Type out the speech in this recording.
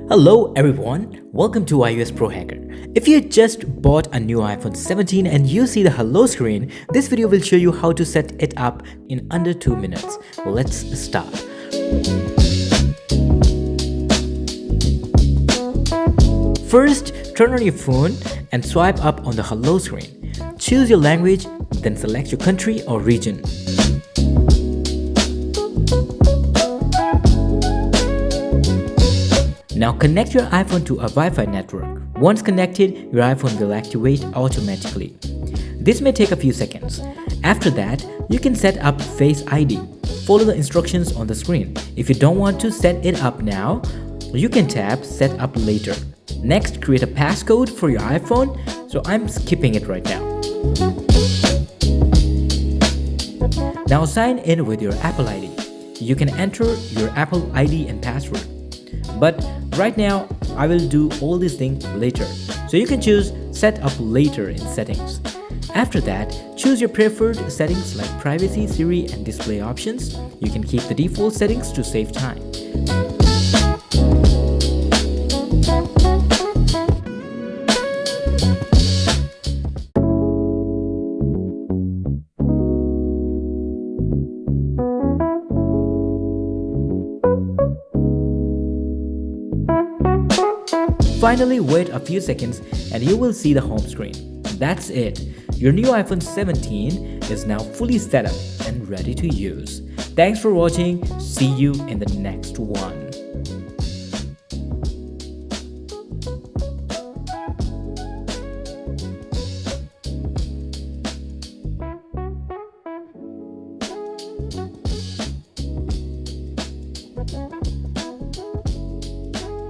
Hello everyone, welcome to iOSProHacker. If you just bought a new iPhone 17 and you see the hello screen, this video will show you how to set it up in under 2 minutes. Let's start. First, turn on your phone and swipe up on the hello screen. Choose your language, then select your country or region. Now connect your iPhone to a Wi-Fi network. Once connected, your iPhone will activate automatically. This may take a few seconds. After that, you can set up Face ID. Follow the instructions on the screen. If you don't want to set it up now, you can tap Set Up Later. Next, create a passcode for your iPhone, so I'm skipping it right now. Now sign in with your Apple ID. You can enter your Apple ID and password. But right now, I will do all these things later. So you can choose Set Up Later in Settings. After that, choose your preferred settings like Privacy, Siri, and Display options. You can keep the default settings to save time. Finally, wait a few seconds and you will see the home screen. That's it. Your new iPhone 17 is now fully set up and ready to use. Thanks for watching. See you in the next one.